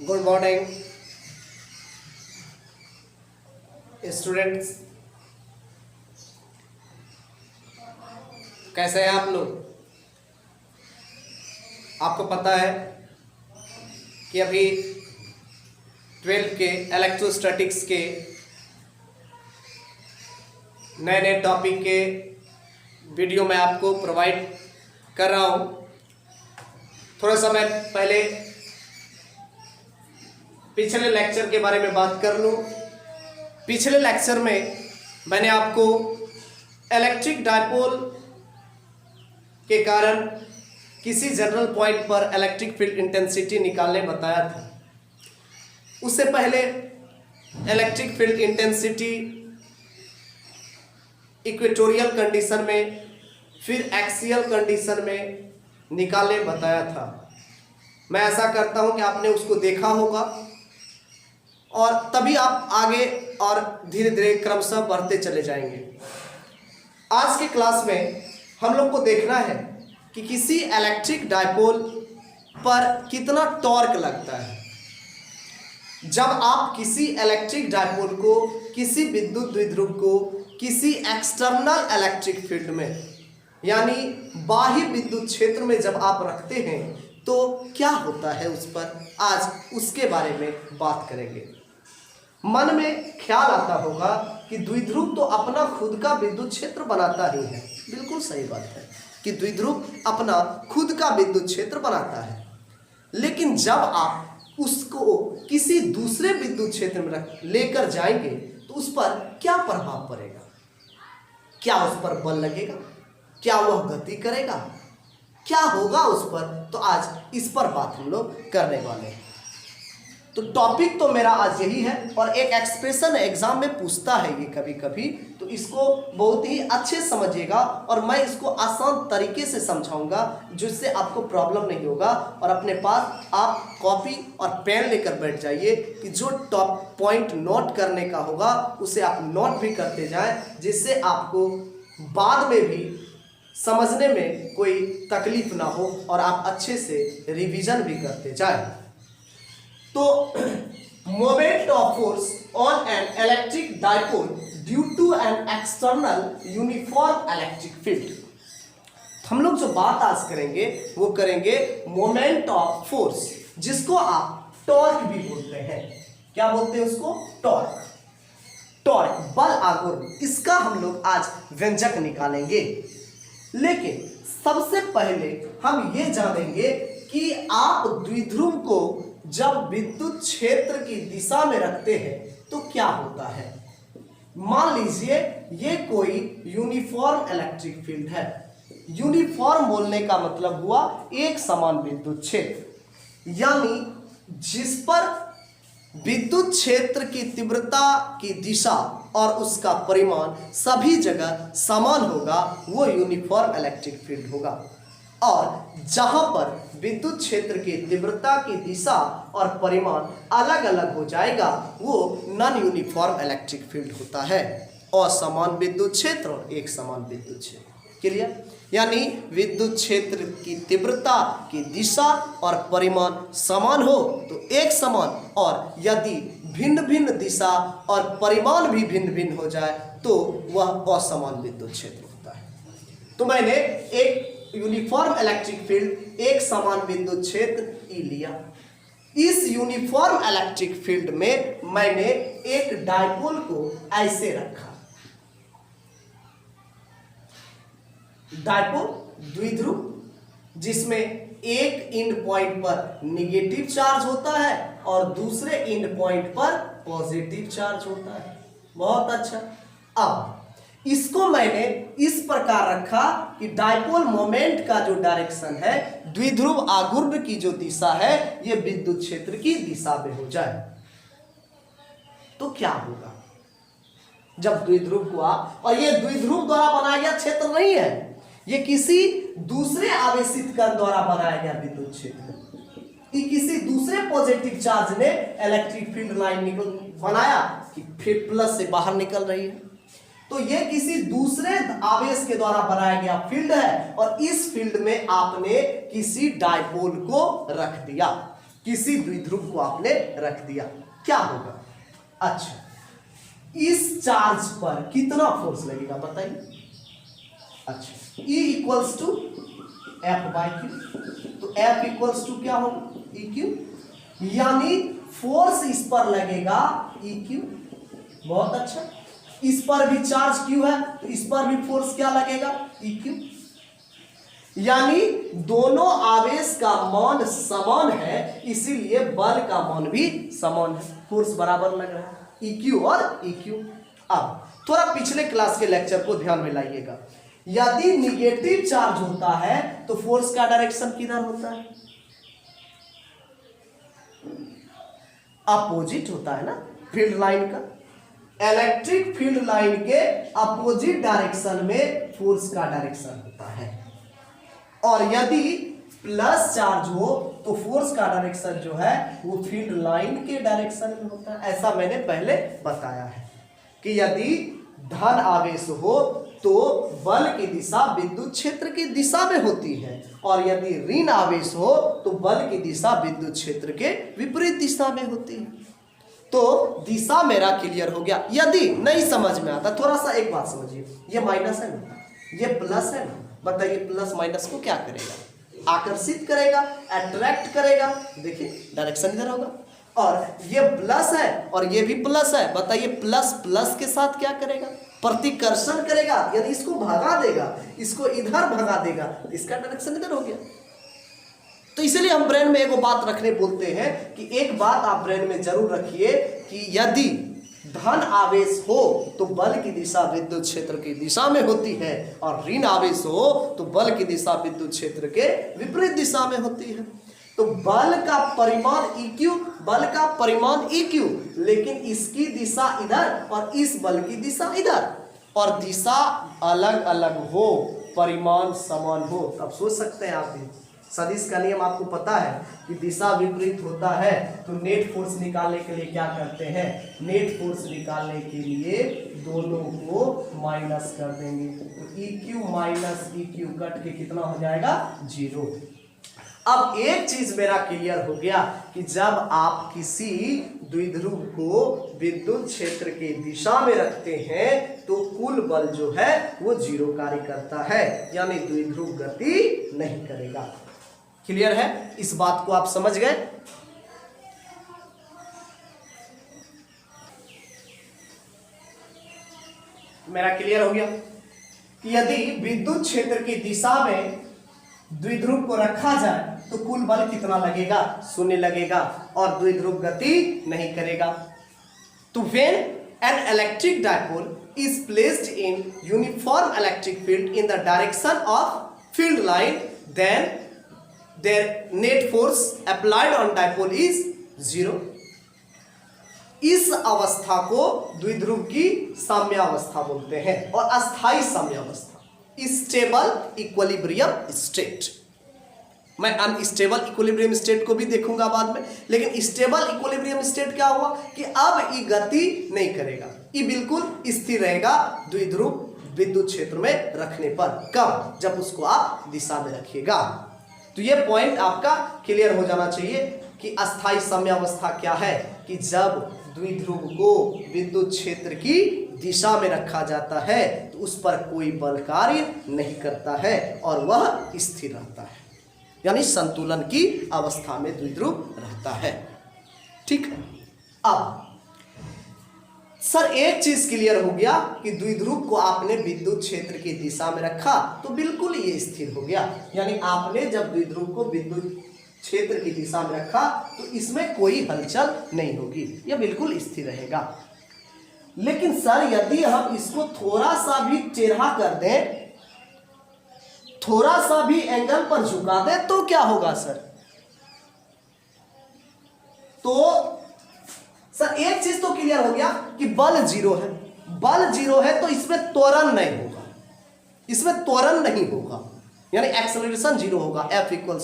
Good morning students, कैसे हैं आप लोग। आपको पता है कि अभी 12 के इलेक्ट्रोस्टैटिक्स के नए नए टॉपिक के वीडियो मैं आपको प्रोवाइड कर रहा हूँ। थोड़ा समय पहले पिछले लेक्चर के बारे में बात कर लूँ। पिछले लेक्चर में मैंने आपको इलेक्ट्रिक डायपोल के कारण किसी जनरल पॉइंट पर इलेक्ट्रिक फील्ड इंटेंसिटी निकालने बताया था। उससे पहले electric field intensity equatorial condition में, फिर एक्सियल कंडीशन में निकालने बताया था। मैं ऐसा करता हूं कि आपने उसको देखा होगा और तभी आप आगे और धीरे धीरे क्रमशः बढ़ते चले जाएंगे। आज के क्लास में हम लोग को देखना है कि किसी इलेक्ट्रिक डायपोल पर कितना टॉर्क लगता है। जब आप किसी इलेक्ट्रिक डायपोल को, किसी विद्युत द्विध्रुव को किसी एक्सटर्नल इलेक्ट्रिक फील्ड में यानी बाह्य विद्युत क्षेत्र में जब आप रखते हैं तो क्या होता है, उस पर आज उसके बारे में बात करेंगे। मन में ख्याल आता होगा कि द्विध्रुव तो अपना खुद का विद्युत क्षेत्र बनाता ही है। बिल्कुल सही बात है कि द्विध्रुव अपना खुद का विद्युत क्षेत्र बनाता है, लेकिन जब आप उसको किसी दूसरे विद्युत क्षेत्र में लेकर जाएंगे तो उस पर क्या प्रभाव पड़ेगा, क्या उस पर बल लगेगा, क्या वह गति करेगा, क्या होगा उस पर। तो आज इस पर बात हम लोग करने वाले हैं। तो टॉपिक तो मेरा आज यही है और एक एक्सप्रेशन एग्जाम में पूछता है ये कभी कभी, तो इसको बहुत ही अच्छे समझिएगा और मैं इसको आसान तरीके से समझाऊंगा जिससे आपको प्रॉब्लम नहीं होगा। और अपने पास आप कॉपी और पेन लेकर बैठ जाइए कि जो टॉप पॉइंट नोट करने का होगा उसे आप नोट भी करते जाएं, जिससे आपको बाद में भी समझने में कोई तकलीफ ना हो और आप अच्छे से रिवीजन भी करते जाएं। तो moment of force on an electric dipole due to an external uniform electric field. हम लोग जो बात आज करेंगे वो करेंगे मोमेंट ऑफ फोर्स, जिसको आप टॉर्क भी बोलते हैं। क्या बोलते हैं उसको? टॉर्क। टॉर्क बल आघूर्ण, इसका हम लोग आज व्यंजक निकालेंगे। लेकिन सबसे पहले हम ये जानेंगे कि आप द्विध्रुव को जब विद्युत क्षेत्र की दिशा में रखते हैं तो क्या होता है। मान लीजिए ये कोई यूनिफॉर्म इलेक्ट्रिक फील्ड है। यूनिफॉर्म बोलने का मतलब हुआ एक समान विद्युत क्षेत्र, यानी जिस पर विद्युत क्षेत्र की तीव्रता की दिशा और उसका परिमाण सभी जगह समान होगा, वो यूनिफॉर्म इलेक्ट्रिक फील्ड होगा। और जहां पर विद्युत क्षेत्र की तीव्रता की दिशा और परिमाण अलग अलग हो जाएगा वो नॉन यूनिफॉर्म इलेक्ट्रिक फील्ड होता है। असमान विद्युत क्षेत्र और एक समान विद्युत क्षेत्र। क्लियर? यानी विद्युत क्षेत्र की तीव्रता की दिशा और परिमाण समान हो तो एक समान, और यदि भिन्न भिन्न दिशा और परिमाण भी भिन्न भिन्न हो जाए तो वह असमान विद्युत क्षेत्र होता है। तो मैंने एक यूनिफॉर्म इलेक्ट्रिक फील्ड, एक समान विद्युत क्षेत्र ई लिया। इस यूनिफॉर्म इलेक्ट्रिक फील्ड में मैंने एक डायपोल को ऐसे रखा। डायपोल द्विध्रुव जिसमें एक इंड पॉइंट पर नेगेटिव चार्ज होता है और दूसरे इंड पॉइंट पर पॉजिटिव चार्ज होता है। बहुत अच्छा। अब इसको मैंने इस प्रकार रखा कि डायपोल मोमेंट का जो डायरेक्शन है, द्विध्रुव आघूर्ण की जो दिशा है, ये विद्युत क्षेत्र की दिशा में हो जाए तो क्या होगा जब द्विध्रुव को आप, और ये द्विध्रुव द्वारा बनाया गया क्षेत्र नहीं है, ये किसी दूसरे आवेशित कण द्वारा बनाया गया विद्युत क्षेत्र, कि किसी दूसरे पॉजिटिव चार्ज ने इलेक्ट्रिक फील्ड लाइन बनाया कि फिर प्लस से बाहर निकल रही है। तो ये किसी दूसरे आवेश के द्वारा बनाया गया फील्ड है और इस फील्ड में आपने किसी डायपोल को रख दिया। किसी द्विध्रुव को आपने रख दिया, क्या होगा? अच्छा, इस चार्ज पर कितना फोर्स लगेगा बताइए? अच्छा, E equals to F by Q, तो F इक्वल्स टू क्या होगा? ई क्यू, यानी फोर्स इस पर लगेगा ई क्यू। बहुत अच्छा, इस पर भी चार्ज क्यू है तो इस पर भी फोर्स क्या लगेगा? ई क्यू, यानी दोनों आवेश का मान समान है, इसीलिए बल का मान भी समान है, फोर्स बराबर लग रहा है, ई क्यू और ई क्यू। अब थोड़ा पिछले क्लास के लेक्चर को ध्यान में लाइएगा, यदि निगेटिव चार्ज होता है तो फोर्स का डायरेक्शन किधर होता है? अपोजिट होता है ना, फील्ड लाइन का। इलेक्ट्रिक फील्ड लाइन के अपोजिट डायरेक्शन में फोर्स का डायरेक्शन होता है, और यदि प्लस चार्ज हो तो फोर्स का डायरेक्शन जो है वो फील्ड लाइन के डायरेक्शन में होता है। ऐसा मैंने पहले बताया है कि यदि धन आवेश हो तो बल की दिशा विद्युत क्षेत्र की दिशा में होती है, और यदि ऋण आवेश हो तो बल की दिशा विद्युत क्षेत्र के विपरीत दिशा में होती है। तो दिशा मेरा क्लियर हो गया। यदि नहीं समझ में आता, थोड़ा सा एक बात समझिए, ये माइनस है ना, ये प्लस है ना, बताइए प्लस माइनस को क्या करेगा? आकर्षित करेगा, अट्रैक्ट करेगा। देखिए डायरेक्शन इधर होगा, और ये प्लस है और ये भी प्लस है, बताइए प्लस प्लस के साथ क्या करेगा? प्रतिकर्षण करेगा, यानी इसको भगा देगा, इसको इधर भगा देगा, इसका डायरेक्शन इधर हो गया। तो इसलिए हम ब्रेन में एक बात रखने बोलते हैं कि एक बात आप ब्रेन में जरूर रखिए कि यदि धन आवेश हो तो बल की दिशा विद्युत क्षेत्र की दिशा में होती है, और ऋण आवेश हो तो बल की दिशा विद्युत क्षेत्र के विपरीत दिशा में होती है। तो बल का परिमाण EQ, बल का परिमाण EQ, लेकिन इसकी दिशा इधर और इस बल की दिशा इधर, और दिशा अलग अलग हो, परिमाण समान हो। अब सोच सकते हैं आप भी, सदिश का नियम आपको पता है कि दिशा विपरीत होता है तो नेट फोर्स निकालने के लिए क्या करते हैं? नेट फोर्स निकालने के लिए दोनों को माइनस कर देंगे, तो EQ माइनस EQ कट के कितना हो जाएगा? 0। अब एक चीज मेरा क्लियर हो गया कि जब आप किसी द्विध्रुव को विद्युत क्षेत्र के दिशा में रखते हैं तो कुल बल जो है वो 0 कार्य करता है, यानी द्विध्रुव गति नहीं करेगा। क्लियर है? इस बात को आप समझ गए? मेरा क्लियर हो गया कि यदि विद्युत क्षेत्र की दिशा में द्विध्रुव को रखा जाए तो कुल बल कितना लगेगा? 0 लगेगा, और द्विध्रुव गति नहीं करेगा। तो when an electric dipole is placed in uniform electric field in the direction of field line, then their net force applied on dipole is 0. इस अवस्था को द्विध्रुव की साम्यावस्था बोलते हैं, और अस्थाई साम्यावस्था, स्टेबल इक्विलिब्रियम स्टेट। मैं अनस्टेबल इक्विलिब्रियम स्टेट को भी देखूंगा बाद में, लेकिन स्टेबल इक्विलिब्रियम स्टेट क्या हुआ कि अब ये गति नहीं करेगा, ये बिल्कुल स्थिर रहेगा द्विध्रुव विद्युत क्षेत्र में रखने पर। कब? जब उसको आप दिशा में रखिएगा। तो ये पॉइंट आपका क्लियर हो जाना चाहिए कि अस्थाई साम्यावस्था क्या है, कि जब द्विध्रुव को विद्युत क्षेत्र की दिशा में रखा जाता है तो उस पर कोई बल कार्य नहीं करता है और वह स्थिर रहता है, यानी संतुलन की अवस्था में द्विध्रुव रहता है। ठीक है। अब सर एक चीज क्लियर हो गया कि द्विध्रुव को आपने विद्युत क्षेत्र की दिशा में रखा तो बिल्कुल ये स्थिर हो गया, यानी आपने जब द्विध्रुव को विद्युत क्षेत्र की दिशा में रखा तो इसमें कोई हलचल नहीं होगी, यह बिल्कुल स्थिर रहेगा। लेकिन सर यदि हम इसको थोड़ा सा भी टेढ़ा कर दें, थोड़ा सा भी एंगल पर झुका दें तो क्या होगा सर? तो सर एक चीज तो क्लियर हो गया कि बल 0 है, बल 0 है तो इसमें त्वरण नहीं होगा, इसमें त्वरण नहीं होगा, यानी एक्सेलरेशन 0 होगा। F = ma,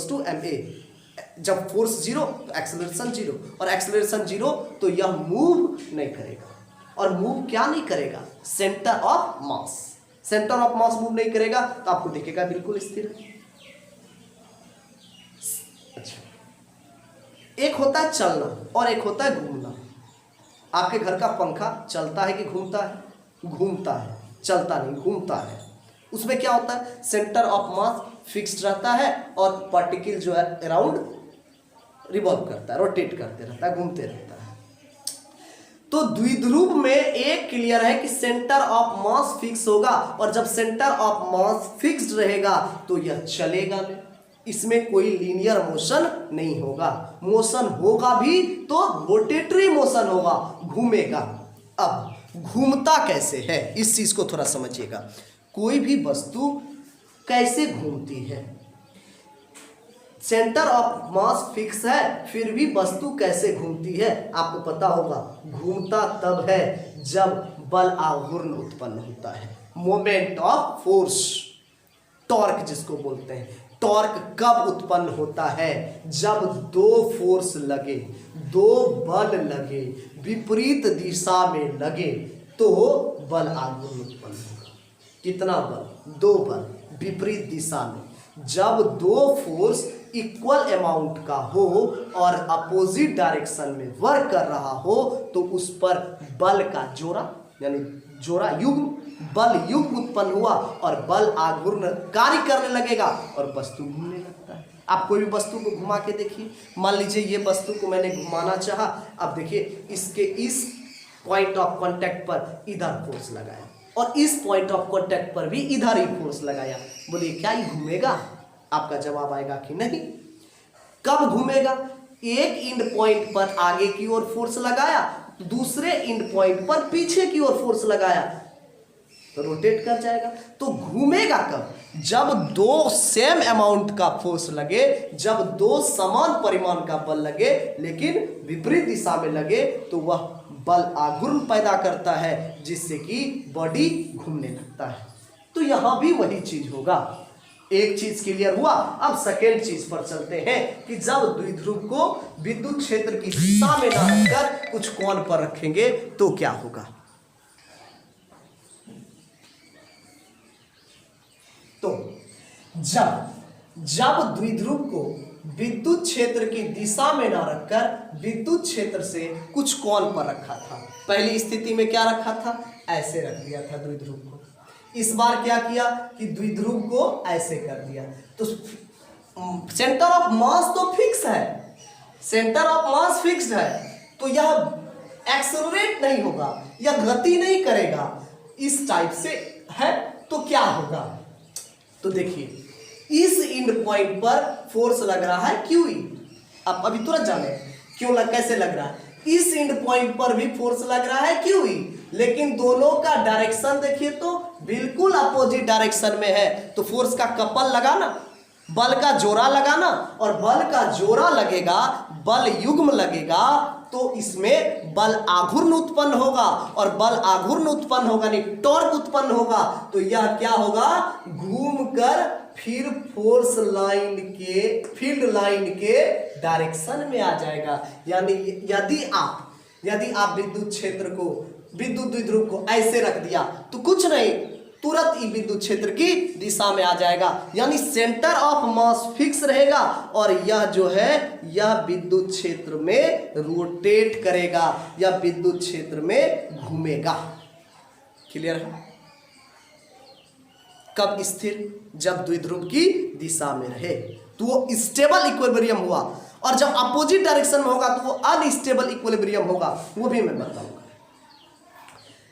जब फोर्स 0 तो एक्सेलरेशन 0, और एक्सेलरेशन 0 तो यह मूव नहीं करेगा। और मूव क्या नहीं करेगा? Centre of mass, centre of mass move नहीं करेगा तो आपको दिखेगा बिल्कुल स्थिर। अच्छा, एक होता है चलना और एक होता है घूमना। आपके घर का पंखा चलता है कि घूमता है? घूमता है, चलता नहीं, घूमता है। उसमें क्या होता है, सेंटर ऑफ मास फिक्स्ड रहता है और पार्टिकल जो है अराउंड रिवॉल्व करता है, रोटेट करते रहता है, घूमते रहता है। तो द्विध्रुव में एक क्लियर है कि सेंटर ऑफ मास फिक्स होगा, और जब सेंटर ऑफ मास फिक्स्ड रहेगा तो यह चलेगा नहीं, इसमें कोई लीनियर मोशन नहीं होगा। मोशन होगा भी तो रोटेटरी मोशन होगा, घूमेगा। अब घूमता कैसे है, इस चीज को थोड़ा समझिएगा। कोई भी वस्तु कैसे घूमती है? सेंटर ऑफ मास फिक्स है, फिर भी वस्तु कैसे घूमती है? आपको पता होगा, घूमता तब है जब बल आघूर्ण उत्पन्न होता है, मोमेंट ऑफ फोर्स, टॉर्क जिसको बोलते हैं। टॉर्क कब उत्पन्न होता है? जब दो फोर्स लगे, दो बल लगे, विपरीत दिशा में लगे तो बल आघूर्ण उत्पन्न होगा। कितना बल? दो बल विपरीत दिशा में। जब दो फोर्स इक्वल अमाउंट का हो और अपोजिट डायरेक्शन में वर्क कर रहा हो तो उस पर बल का जोड़ा, यानी जोड़ा युग्म, बल युग्म उत्पन्न हुआ और बल आघूर्ण कार्य करने लगेगा और वस्तु घूमने लगता है। आप कोई भी वस्तु को घुमा के देखिए, मान लीजिए ये वस्तु को मैंने घुमाना चाहा, अब देखिए इसके इस पॉइंट ऑफ कांटेक्ट पर इधर फोर्स लगाया और इस पॉइंट ऑफ कांटेक्ट पर भी इधर ही फोर्स लगाया, बोलिए क्या ये घूमेगा? आपका जवाब आएगा कि नहीं। कब घूमेगा? एक इंड पॉइंट पर आगे की ओर फोर्स लगाया, दूसरे इंड पॉइंट पर पीछे की ओर फोर्स लगाया तो रोटेट कर जाएगा। तो घूमेगा कब? जब दो सेम अमाउंट का फोर्स लगे, जब दो समान परिमाण का बल लगे लेकिन विपरीत दिशा में लगे तो वह बल आघूर्ण पैदा करता है जिससे कि बॉडी घूमने लगता है। तो यहां भी वही चीज होगा। एक चीज क्लियर हुआ। अब सेकेंड चीज पर चलते हैं कि जब द्विध्रुव को विद्युत क्षेत्र की दिशा में ना रखकर कुछ कोण पर रखेंगे तो क्या होगा। तो जब द्विध्रुव को विद्युत क्षेत्र की दिशा में ना रखकर विद्युत क्षेत्र से कुछ कोण पर रखा था, पहली स्थिति में क्या रखा था? ऐसे रख दिया था द्विध्रुव को। इस बार क्या किया कि द्विध्रुव को ऐसे कर दिया। तो सेंटर ऑफ मास तो फिक्स है, सेंटर ऑफ मास फिक्स्ड है, तो यह एक्सेलरेट नहीं होगा, यह गति नहीं करेगा, इस टाइप से है। तो क्या होगा? तो देखिए इस इंड पॉइंट पर फोर्स लग रहा है QE। आप अभी तुरंत जाने क्यों कैसे लग रहा है। इस इंड पॉइंट पर भी फोर्स लग रहा है QE, लेकिन दोनों का डायरेक्शन देखिए तो बिल्कुल अपोजिट डायरेक्शन में है। तो फोर्स का कपल लगाना, बल का जोड़ा लगाना, और बल का जोड़ा लगेगा, बल युग्म लगेगा तो इसमें बल आघूर्ण उत्पन्न होगा, और बल आघूर्ण उत्पन्न होगा नहीं टॉर्क उत्पन्न होगा। तो यह क्या होगा? घूमकर फिर फोर्स लाइन के, फील्ड लाइन के डायरेक्शन में आ जाएगा। यानी यदि आप विद्युत क्षेत्र को, विद्युत द्विध्रुव को ऐसे रख दिया तो कुछ नहीं, तुरंत ही विद्युत क्षेत्र की दिशा में आ जाएगा। यानी सेंटर ऑफ मास फिक्स रहेगा और यह जो है यह विद्युत क्षेत्र में रोटेट करेगा या विद्युत क्षेत्र में घूमेगा। क्लियर है? कब स्थिर? जब द्विध्रुव की दिशा में रहे तो वो स्टेबल इक्विलिब्रियम हुआ, और जब अपोजिट डायरेक्शन में होगा तो वो अनस्टेबल इक्विलिब्रियम होगा, वो भी मैं बताऊंगा।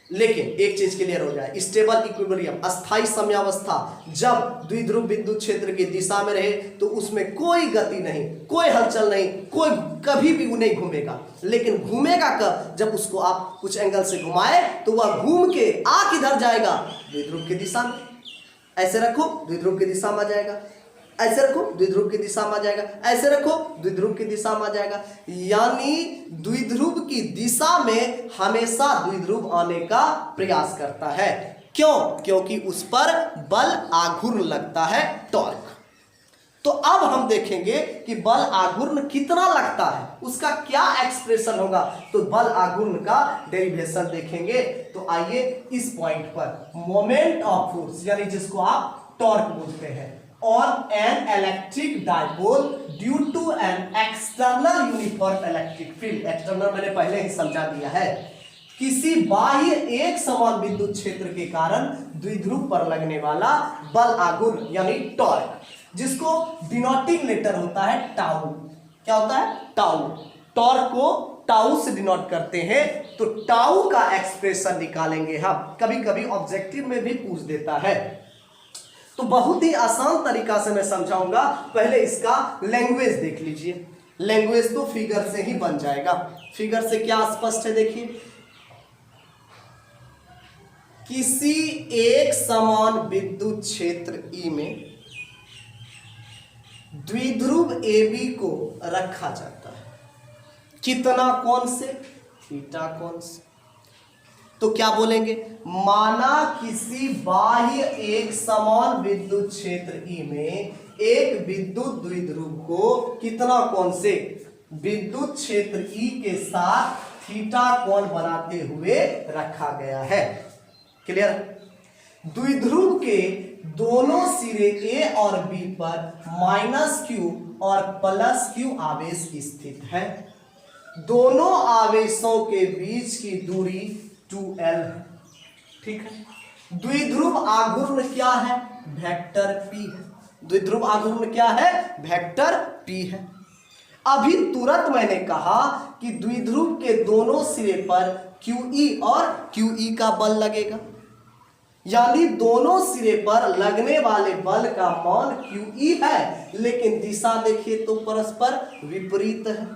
लेकिन एक चीज क्लियर हो जाए, स्टेबल इक्विलिब्रियम, अस्थाई समयावस्था, जब द्विध्रुव विद्युत क्षेत्र की दिशा में रहे तो उसमें कोई गति नहीं, कोई हलचल नहीं, कोई कभी भी वो नहीं घूमेगा। लेकिन घूमेगा कब? जब उसको आप कुछ एंगल से घुमाए तो वह घूम के आ किधर जाएगा? द्विध्रुव की दिशा में। ऐसे रखो, द्विध्रुव की दिशा में आ जाएगा, ऐसे रखो, द्विध्रुव की दिशा में आ जाएगा, ऐसे रखो, द्विध्रुव की दिशा में आ जाएगा। यानी द्विध्रुव की दिशा में हमेशा द्विध्रुव आने का प्रयास करता है। क्यों? क्योंकि उस पर बल आघूर्ण लगता है, टॉर्क। तो अब हम देखेंगे कि बल आघूर्ण कितना लगता है, उसका क्या एक्सप्रेशन होगा। तो बल आघूर्ण का डेरिवेशन देखेंगे। तो आइए इस पॉइंट पर मोमेंट ऑफ फोर्स, यानी जिसको आप टॉर्क बोलते हैं, on an electric dipole due to an external uniform electric field. External मैंने पहले ही समझा दिया है, किसी बाह्य एक समान विद्युत क्षेत्र के कारण द्विध्रुव पर लगने वाला बल आघूर्ण यानी टॉर्क, जिसको डिनोटिंग लेटर होता है टाउ। क्या होता है? टाउ। टॉर्क को टाउ से डिनोट करते हैं, तो टाउ का एक्सप्रेशन निकालेंगे हम। कभी कभी ऑब्जेक्टिव में भी पूछ देता है, तो बहुत ही आसान तरीका से मैं समझाऊंगा। पहले इसका लैंग्वेज देख लीजिए। लैंग्वेज तो फिगर से ही बन जाएगा। फिगर से क्या स्पष्ट है, देखिए, किसी एक समान विद्युत क्षेत्र ई में द्विध्रुव AB को रखा जाता है। कितना कोण से? थीटा कोण से। तो क्या बोलेंगे? माना किसी बाह्य एक समान विद्युत क्षेत्र ई में एक विद्युत द्विध्रुव को कितना कोण से? विद्युत क्षेत्र ई के साथ थीटा कोण बनाते हुए रखा गया है। क्लियर? द्विध्रुव के दोनों सिरे A और B पर -q और +q आवेश स्थित है। दोनों आवेशों के बीच की दूरी 2L है। ठीक है। द्विध्रुव आघूर्ण क्या है? वेक्टर P है। द्विध्रुव आघूर्ण क्या है? वेक्टर P है। अभी तुरंत मैंने कहा कि द्विध्रुव के दोनों सिरे पर QE और QE का बल लगेगा, यानी दोनों सिरे पर लगने वाले बल का मान QE है, लेकिन दिशा देखिए तो परस्पर विपरीत है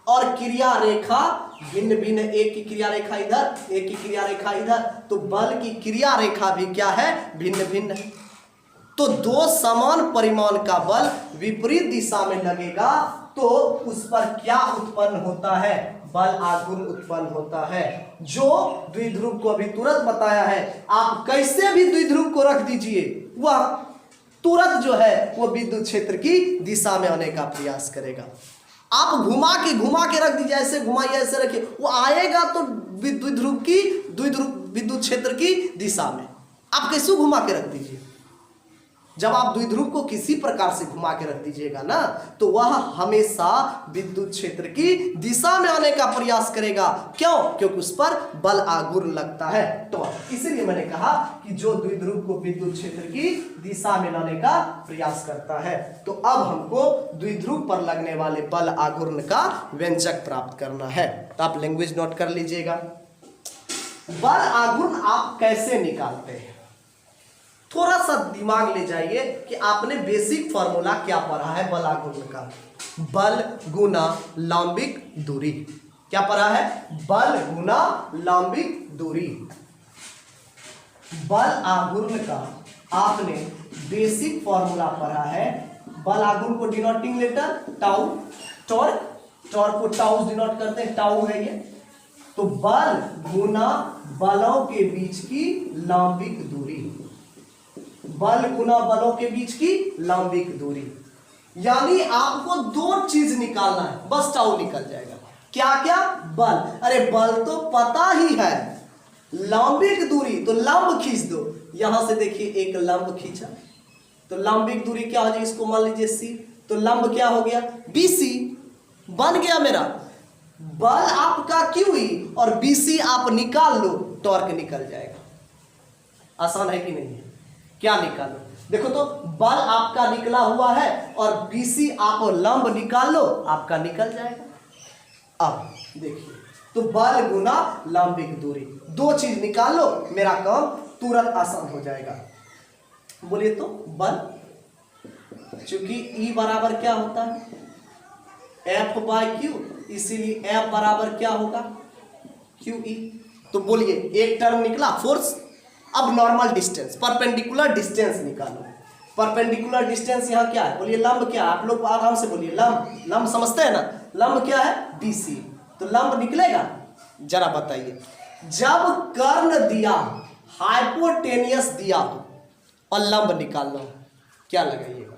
और क्रिया रेखा भिन्न भिन्न। एक की क्रिया रेखा इधर, एक की क्रिया रेखा इधर, तो बल की क्रिया रेखा भी क्या है? भिन्न भिन्न है। तो दो समान परिमाण का बल विपरीत दिशा में लगेगा तो उस पर क्या उत्पन्न होता है? बल आघूर्ण उत्पन्न होता है, जो द्विध्रुव को अभी तुरंत बताया है। आप कैसे भी द्विध्रुव को रख दीजिए, वह तुरंत जो है वो विद्युत क्षेत्र की दिशा में आने का प्रयास करेगा। आप घुमा के रख दीजिए, ऐसे घुमाइए, ऐसे रखिए, वो आएगा तो द्विध्रुव विद्युत क्षेत्र की दिशा में। आप कैसे घुमा के रख दीजिए? जब आप द्विध्रुव को किसी प्रकार से घुमा के रख दीजिएगा ना, तो वह हमेशा विद्युत क्षेत्र की दिशा में आने का प्रयास करेगा। क्यों? क्योंकि उस पर बल आघूर्ण लगता है। तो इसीलिए मैंने कहा कि जो द्विध्रुव को विद्युत क्षेत्र की दिशा में लाने का प्रयास करता है। तो अब हमको द्विध्रुव पर लगने वाले बल आघूर्ण का व्यंजक प्राप्त करना है। तो आप लैंग्वेज नोट कर लीजिएगा। बल आघूर्ण आप कैसे निकालते हैं? थोड़ा सा दिमाग ले जाइए कि आपने बेसिक फॉर्मूला क्या पढ़ा है बल आघूर्ण का। बल गुना लंबिक दूरी। क्या पढ़ा है? बल गुना लंबिक दूरी। बल आघूर्ण का आपने बेसिक फॉर्मूला पढ़ा है। बल आघूर्ण को denoting letter tau, torque, torque को टाउ डिनोट करते हैं, टाउ है ये। तो बल गुना बलों के बीच की लंबिक दूरी। बल गुना बलों के बीच की लंबिक दूरी, यानी आपको दो चीज निकालना है, बस टाउ निकल जाएगा। क्या क्या? बल। अरे बल तो पता ही है। लंबिक दूरी तो लंब खींच दो। यहां से देखिए एक लंब खींचा, तो लंबिक दूरी क्या हो जाएगी? इसको मान लीजिए C, तो लंब क्या हो गया? BC बन गया मेरा। बल आपका QE और BC आप निकाल लो, टॉर्क निकल जाएगा। आसान है कि नहीं है? क्या निकालो? देखो तो बल आपका निकला हुआ है और BC आप लंब निकाल लो, आपका निकल जाएगा। अब देखिए, तो बल गुना लंबिक दूरी, दो चीज निकाल लो, मेरा काम तुरंत आसान हो जाएगा। बोलिए तो बल, चूंकि E बराबर क्या होता है? F/Q, इसीलिए F बराबर क्या होगा? QE। तो बोलिए एक टर्म निकला फोर्स। अब नॉर्मल डिस्टेंस, परपेंडिकुलर डिस्टेंस निकालो। परपेंडिकुलर डिस्टेंस यहाँ क्या है? बोलिए लंब क्या है? आप लोग आराम से बोलिए लंब। लंब समझते हैं ना? लंब क्या है? BC। तो लंब निकलेगा, जरा बताइए। जब कर्ण दिया, हाइपोटेनियस दिया हो और लंब निकालना हो, क्या लगाइएगा?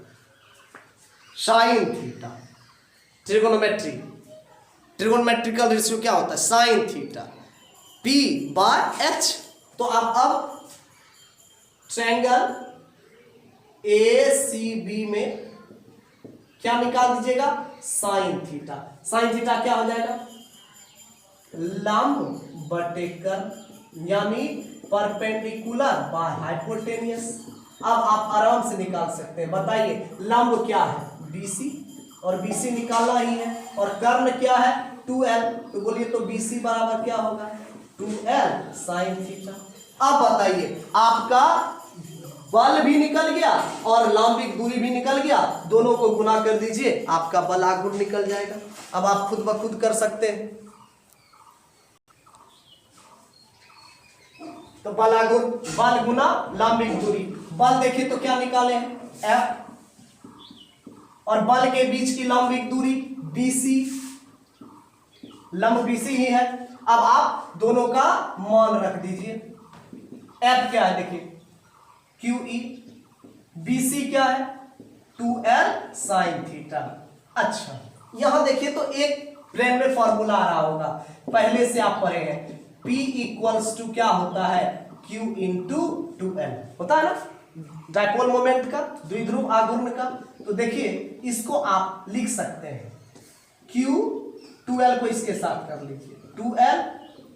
Sine theta. Trigonometry, trigonometrical ratio क्या होता है? Sine theta P/H। तो अब ट्रायंगल AC सी बी में क्या निकाल दीजिएगा, साइन थीटा। साइन थीटा क्या हो जाएगा, लंब बटे कर्ण यानी परपेंडिकुलर बाय हाइपोटेनियस। अब आप आराम से निकाल सकते हैं। बताइए लंब क्या है, BC, और BC निकालना ही है, और कर्ण क्या है 2L, तो बोलिए तो BC बराबर क्या होगा 2L साइन थीटा। अब बताइए आपका बल भी निकल गया और लंबिक दूरी भी निकल गया, दोनों को गुना कर दीजिए, आपका बल आघूर्ण निकल जाएगा। अब आप खुद ब खुद कर सकते हैं। तो बल आघूर्ण, बल गुना लंबिक दूरी, बल देखिए तो क्या निकाले हैं F, और बल के बीच की लंबिक दूरी BC, लंब BC ही है। अब आप दोनों का मान रख दीजिए। F क्या है देखिए QE, BC क्या है 2L साइन थीटा। अच्छा यहां देखिए तो एक ब्रेन में फॉर्मूला आ रहा होगा, पहले से आप पढ़े हैं, P इक्वल्स टू क्या होता है Q इंटू 2L, होता है ना डायपोल मोमेंट का, द्विध्रुव आघूर्ण का। तो देखिए इसको आप लिख सकते हैं Q 2L को इसके साथ कर लीजिए 2L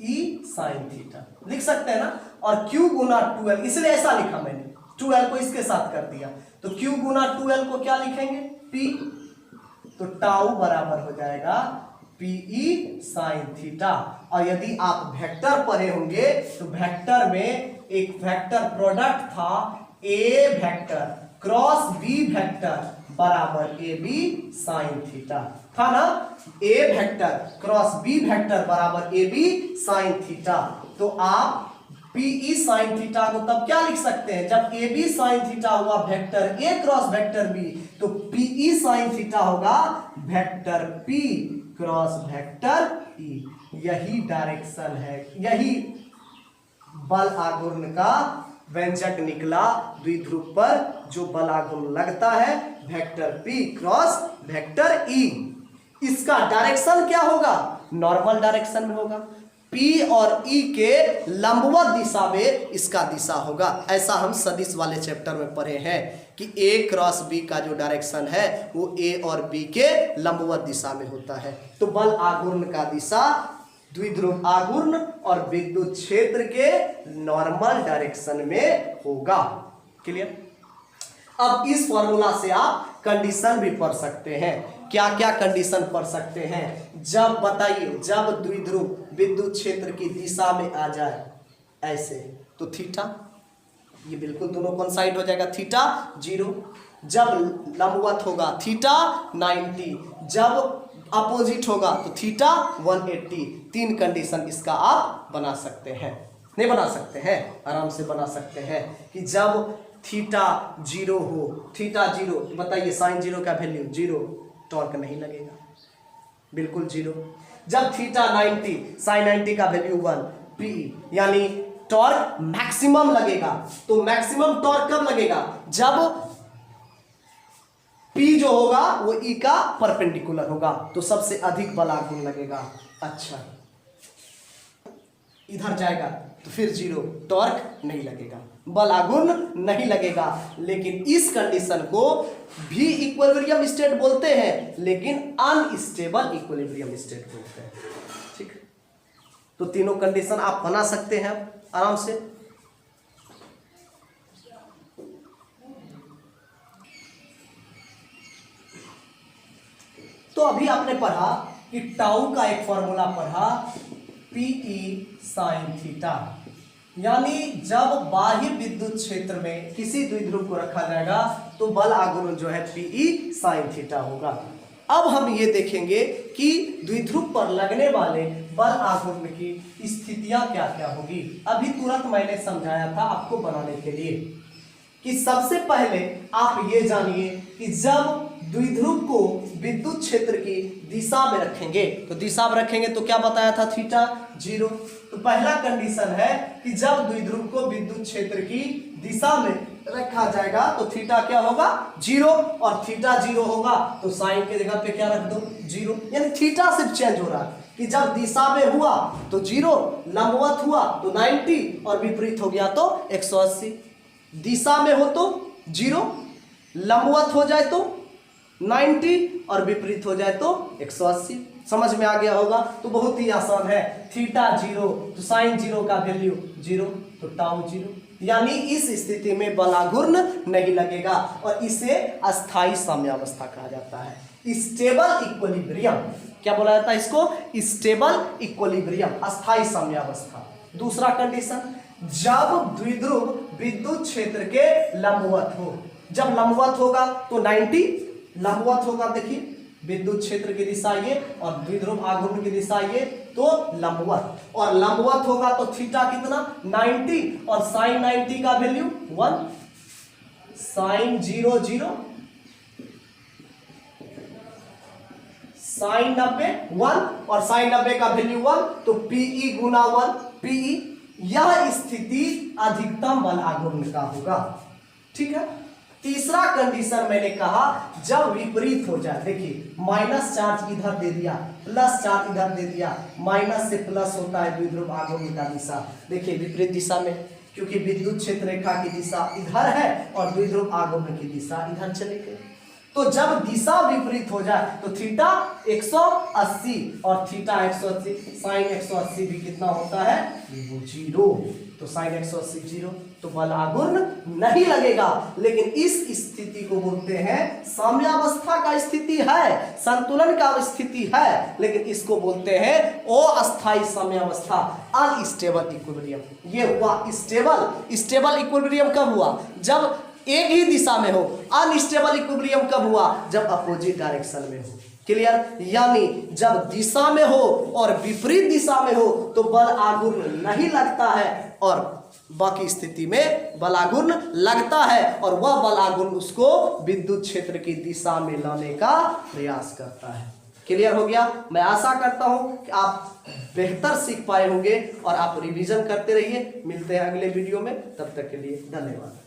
E साइन थीटा, लिख सकते हैं ना, और Q गुना 2L, इसलिए ऐसा लिखा मैंने, 2L को इसके साथ कर दिया, तो Q गुना 2L को क्या लिखेंगे P, तो टाउ बराबर हो जाएगा PE साइन थीटा। और यदि आप वेक्टर पढ़े होंगे तो वेक्टर में एक वेक्टर प्रोडक्ट था A vector cross B vector बराबर AB साइन थीटा, था ना, A vector cross B vector बराबर AB साइन थीटा। तो आप PE साइन थीटा को तब क्या लिख सकते हैं, जब AB साइन थीटा हुआ vector A cross vector B, तो PE साइन थीटा होगा vector P cross vector E। यही डायरेक्शन है, यही बल आघूर्ण का व्यंजक निकला द्विध्रुव पर, जो बल आघूर्ण लगता है vector P cross vector E। इसका डायरेक्शन क्या होगा, नॉर्मल डायरेक्शन में होगा, P और E के लंबवत दिशा में इसका दिशा होगा। ऐसा हम सदिश वाले चैप्टर में पढ़े हैं कि A क्रॉस B का जो डायरेक्शन है वो A और B के लंबवत दिशा में होता है। तो बल आघूर्ण का दिशा द्विध्रुव आघूर्ण और विद्युत क्षेत्र के नॉर्मल डायरेक्शन में होगा। क्लियर। अब इस फॉर्मूला से आप कंडीशन भी पढ़ सकते हैं। क्या क्या कंडीशन पढ़ सकते हैं, जब बताइए, जब द्विध्रुव विद्युत क्षेत्र की दिशा में आ जाए ऐसे, तो थीटा, ये बिल्कुल दोनों कौन साइड हो जाएगा, थीटा 0। जब लंबवत होगा थीटा 90, जब अपोजिट होगा तो थीटा 180। 3 कंडीशन इसका आप बना सकते हैं, नहीं बना सकते हैं, आराम से बना सकते हैं कि जब थीटा 0 हो, थीटा 0, बताइए साइन 0 का वैल्यू 0, टॉर्क नहीं लगेगा, बिल्कुल 0। जब थीटा 90, साइन 90 का वैल्यू 1, PE यानी टॉर्क मैक्सिमम लगेगा। तो मैक्सिमम टॉर्क कब लगेगा, जब P जो होगा वो E का परपेंडिकुलर होगा, तो सबसे अधिक बल आघूर्ण लगेगा। अच्छा इधर जाएगा तो फिर 0, टॉर्क नहीं लगेगा, बल आघूर्ण नहीं लगेगा। लेकिन इस कंडीशन को भी इक्विलिब्रियम स्टेट बोलते हैं, लेकिन अनस्टेबल इक्विलिब्रियम स्टेट बोलते हैं। ठीक, तो तीनों कंडीशन आप बना सकते हैं आराम से। तो अभी आपने पढ़ा कि टाउ का एक फॉर्मूला पढ़ा PE साइन थीटा, यानी जब बाह्य विद्युत क्षेत्र में किसी द्विध्रुव को रखा जाएगा तो बल आघूर्ण जो है PE साइन थीटा होगा। अब हम ये देखेंगे कि द्विध्रुव पर लगने वाले बल आघूर्ण की स्थितियां क्या क्या होगी। अभी तुरंत मैंने समझाया था आपको बनाने के लिए कि सबसे पहले आप ये जानिए कि जब द्विध्रुव को विद्युत क्षेत्र की दिशा में रखेंगे, तो दिशा में रखेंगे तो क्या बताया था, थीटा 0। तो पहला कंडीशन है कि जब द्विध्रुव को विद्युत क्षेत्र की दिशा में रखा जाएगा तो थीटा क्या होगा 0, और थीटा 0 होगा तो साइन के जगह पे क्या रख दो 0, यानी थीटा सिर्फ चेंज हो रहा है कि जब दिशा में हुआ तो 0, लंबवत हुआ तो 90 और विपरीत हो गया तो 180। दिशा में हो तो 0, लंबवत हो जाए तो 90 और विपरीत हो जाए तो 180। समझ में आ गया होगा। तो बहुत ही आसान है। थीटा 0 तो साइन 0 का वैल्यू 0 तो टाउ 0, यानी इस स्थिति में बलाघूर्ण नहीं लगेगा और इसे अस्थाई साम्यावस्था कहा जाता है। स्टेबल इक्विलिब्रियम, क्या बोला जाता है इसको? स्टेबल इक्विलिब्रियम, अस्थाई साम्यावस्था। दूसरा कंडीशन, जब द्विध्रुव विद्युत क्षेत्र के लंबवत हो। जब लंबवत होगा तो 90, लंबवत होगा देखिए विद्युत क्षेत्र की दिशा ये और द्विध्रुव आघूर्ण की दिशा ये, तो लंबवत, और लंबवत होगा तो थीटा कितना 90 और साइन 90 का वैल्यू 1, साइन 0 0, साइन 90 1 और साइन 90 का वैल्यू 1, तो पीई गुना 1 पीई। यह स्थिति अधिकतम बल आघूर्ण का होगा। ठीक है। तीसरा कंडीशन मैंने कहा जब विपरीत हो जाए। देखिए माइनस चार्ज इधर दे दिया, प्लस चार्ज इधर दे दिया, माइनस से प्लस होता है द्विध्रुव आघूर्ण का दिशा। देखिए विपरीत दिशा में, क्योंकि विद्युत क्षेत्र रेखा की दिशा इधर है और द्विध्रुव आघूर्ण की दिशा इधर चली गई। तो जब दिशा विपरीत हो जाए तो थीटा 180 और थीटा 180, साइन 180 भी कितना होता है? 0। तो साइन 180 0, तो बल आघूर्ण नहीं लगेगा। लेकिन इस स्थिति को बोलते हैं साम्यावस्था का स्थिति है, संतुलन का स्थिति है, लेकिन इसको बोलते हैं अस्थायी साम्यावस्था, अनस्टेबल इक्विलिब्रियम। ये हुआ स्टेबल। स्टेबल इक्विलिब्रियम कब हुआ? जब एक ही दिशा में हो। अनस्टेबल इक्विलिब्रियम कब हुआ? जब अपोजिट डायरेक्शन में हो। क्लियर? यानी जब दिशा में हो और विपरीत दिशा में हो तो बल आघूर्ण नहीं लगता है और बाकी स्थिति में बल आघूर्ण लगता है और वह बल आघूर्ण उसको विद्युत क्षेत्र की दिशा में लाने का प्रयास करता है। क्लियर हो गया? मैं आशा करता हूं कि आप बेहतर सीख पाए होंगे और आप रिवीजन करते रहिए। मिलते हैं अगले वीडियो में, तब तक के लिए धन्यवाद।